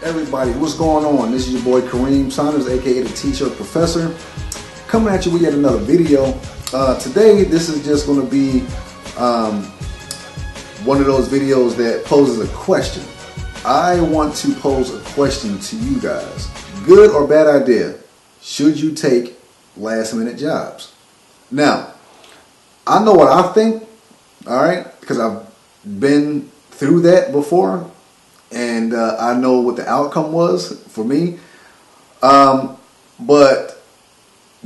Everybody, what's going on? This is your boy Kareem Saunders, aka the T-Shirt Professor, coming at you with yet another video. Today, this is just going to be one of those videos that poses a question. I want to pose a question to you guys. Good or bad idea? Should you take last-minute jobs? Now, I know what I think, all right, because I've been through that before. And I know what the outcome was for me. But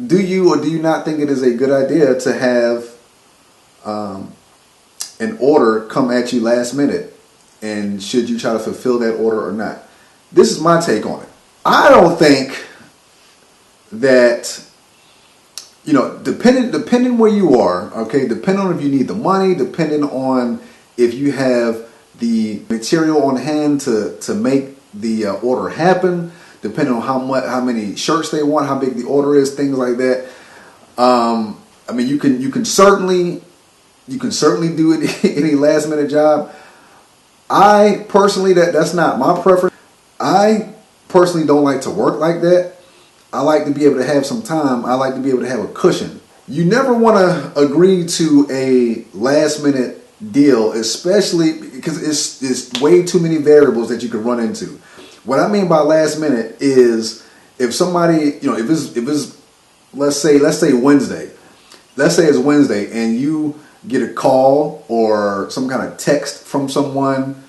do you or do you not think it is a good idea to have an order come at you last minute? And should you try to fulfill that order or not? This is my take on it. I don't think that, you know, depending where you are, okay, depending on if you need the money, depending on if you have the material on hand to make the order happen, depending on how many shirts they want, how big the order is, things like that. I mean, you can certainly do it any last minute job. I personally, that's not my preference. I personally don't like to work like that. I like to be able to have some time. I like to be able to have a cushion. You never want to agree to a last minute deal, especially because it's way too many variables that you could run into. What I mean by last minute is if somebody, you know, if it's let's say Wednesday. Let's say it's Wednesday and you get a call or some kind of text from someone,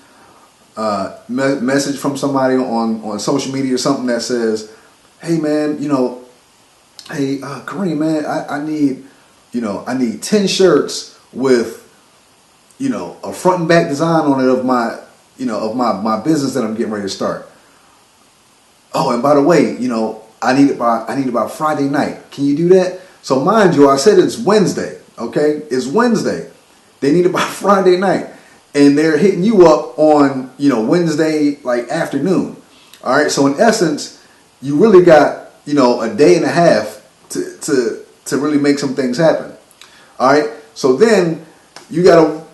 message from somebody on social media or something that says, "Hey man, you know, hey Kareem man, I need 10 shirts with, you know, a front and back design on it of my business that I'm getting ready to start. Oh, and by the way, you know, I need it by Friday night. Can you do that?" So mind you, I said it's Wednesday, okay? It's Wednesday. They need it by Friday night. And they're hitting you up on, you know, Wednesday like afternoon. All right, so in essence, you really got, you know, a day and a half to really make some things happen. All right, so then you gotta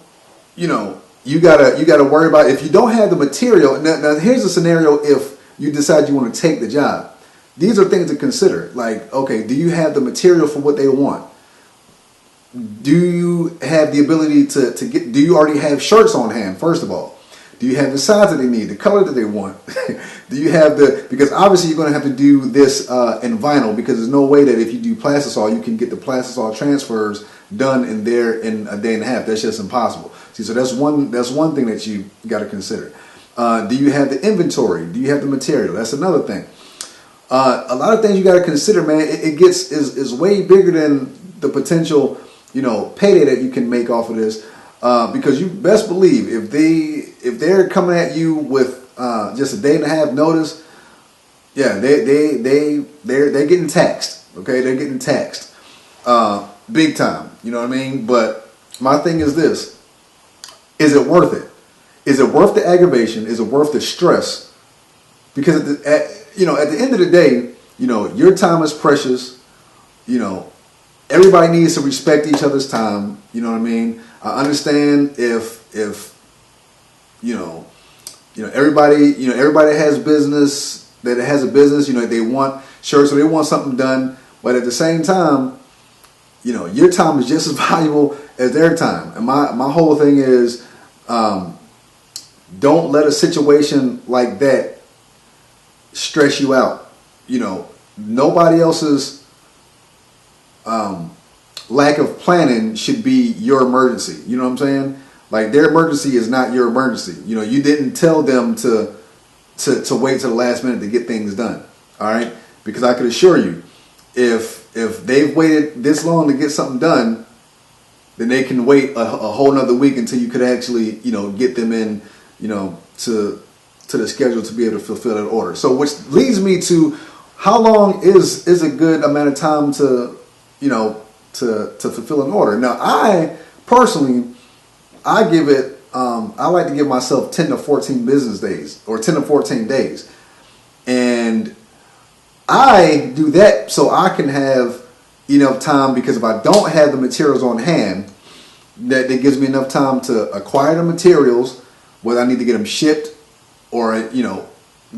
worry about if you don't have the material. Now here's a scenario if you decide you want to take the job. These are things to consider. Like, okay, do you have the material for what they want? Do you have the ability to get? Do you already have shirts on hand? First of all, do you have the size that they need, the color that they want? Do you have because obviously you're going to have to do this in vinyl, because there's no way that if you do plastisol, you can get the plastisol transfers done in a day and a half. That's just impossible. See, so that's one thing that you got to consider. Do you have the inventory? Do you have the material? That's another thing. A lot of things you got to consider, man. It is way bigger than the potential, you know, payday that you can make off of this. Because you best believe if they're coming at you with just a day and a half notice, yeah, they're getting taxed. Okay, they're getting taxed big time. You know what I mean? But my thing is this: is it worth it? Is it worth the aggravation? Is it worth the stress? Because at the end of the day, you know, your time is precious. You know, everybody needs to respect each other's time. You know what I mean? I understand if everybody has business, that it has a business, you know, they want shirts or they want something done, but at the same time, you know, your time is just as valuable as their time. And my whole thing is, don't let a situation like that stress you out. You know, nobody else's lack of planning should be your emergency. You know what I'm saying? Like, their emergency is not your emergency. You know, you didn't tell them to wait till the last minute to get things done. All right? Because I could assure you, if they've waited this long to get something done, then they can wait a whole nother week until you could actually, you know, get them in, you know, to the schedule to be able to fulfill that order. So which leads me to, how long is a good amount of time to, you know, to fulfill an order? Now, I personally, I give it, I like to give myself 10 to 14 business days, or 10 to 14 days. And I do that so I can have enough time, because if I don't have the materials on hand, that gives me enough time to acquire the materials, whether I need to get them shipped or, you know,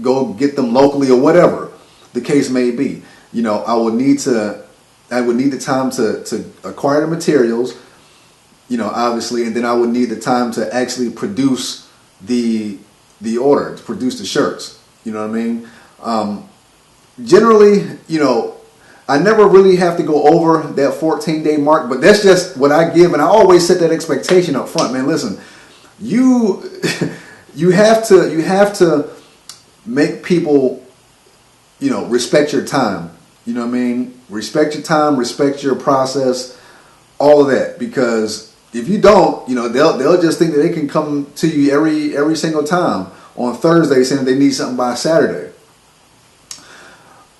go get them locally or whatever the case may be. You know, I would need the time to acquire the materials, you know, obviously, and then I would need the time to actually produce the order, to produce the shirts. You know what I mean? Generally, you know, I never really have to go over that 14-day mark, but that's just what I give, and I always set that expectation up front. Man, listen, you have to make people, you know, respect your time. You know what I mean? Respect your time, respect your process, all of that. Because if you don't, you know, they'll just think that they can come to you every single time on Thursday saying they need something by Saturday.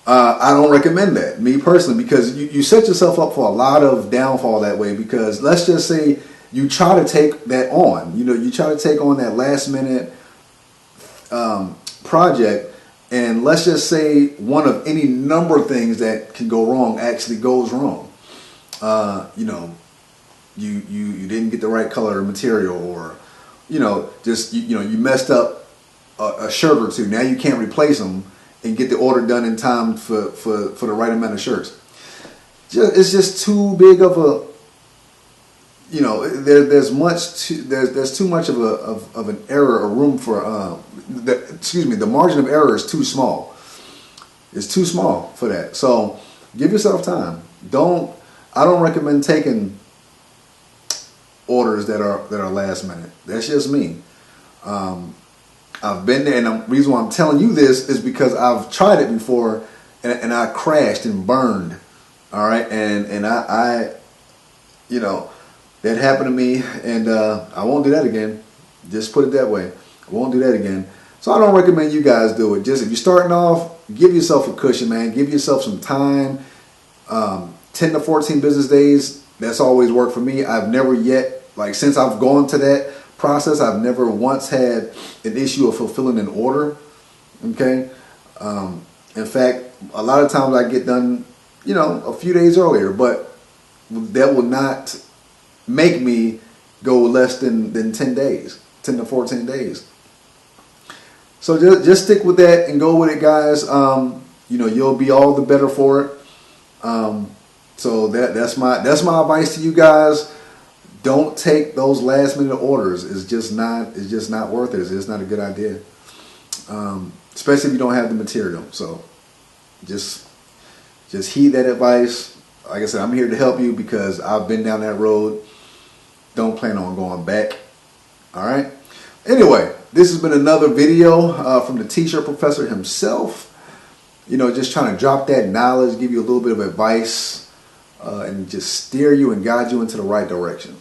I don't recommend that, me personally, because you set yourself up for a lot of downfall that way. Because let's just say you try to take that on, you know, you try to take on that last minute project. And let's just say one of any number of things that can go wrong actually goes wrong. You know, you didn't get the right color or material, or you know, just you messed up a shirt or two. Now you can't replace them and get the order done in time for the right amount of shirts. It's just too big of a, you know, there's too much of an error or room for the margin of error is too small. It's too small for that. So give yourself time. I don't recommend taking orders that are last minute. That's just me. I've been there, and the reason why I'm telling you this is because I've tried it before, and I crashed and burned. All right, and I you know, that happened to me, and I won't do that again. Just put it that way. I won't do that again. So I don't recommend you guys do it. Just if you're starting off, give yourself a cushion, man. Give yourself some time. 10 to 14 business days, that's always worked for me. I've never yet, like since I've gone to that process, I've never once had an issue of fulfilling an order. Okay. In fact, a lot of times I get done, you know, a few days earlier, but that will not make me go less than 10 days, 10 to 14 days. So just stick with that and go with it, guys. You know, you'll be all the better for it. So that's my advice to you guys. Don't take those last minute orders. It's just not worth it. It's just not a good idea. Especially if you don't have the material. So just heed that advice. Like I said, I'm here to help you because I've been down that road. Don't plan on going back. All right. Anyway, this has been another video from the T-shirt professor himself. You know, just trying to drop that knowledge, give you a little bit of advice, and just steer you and guide you into the right direction.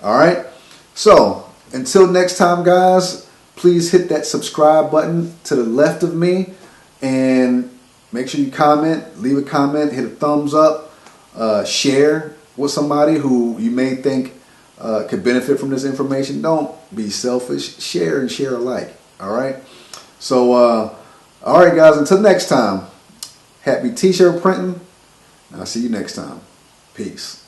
All right. So until next time, guys, please hit that subscribe button to the left of me, and make sure you comment, leave a comment, hit a thumbs up, share with somebody who you may think could benefit from this information. Don't be selfish. Share and share alike. All right. So, all right, guys, until next time, happy T-shirt printing. I'll see you next time. Peace.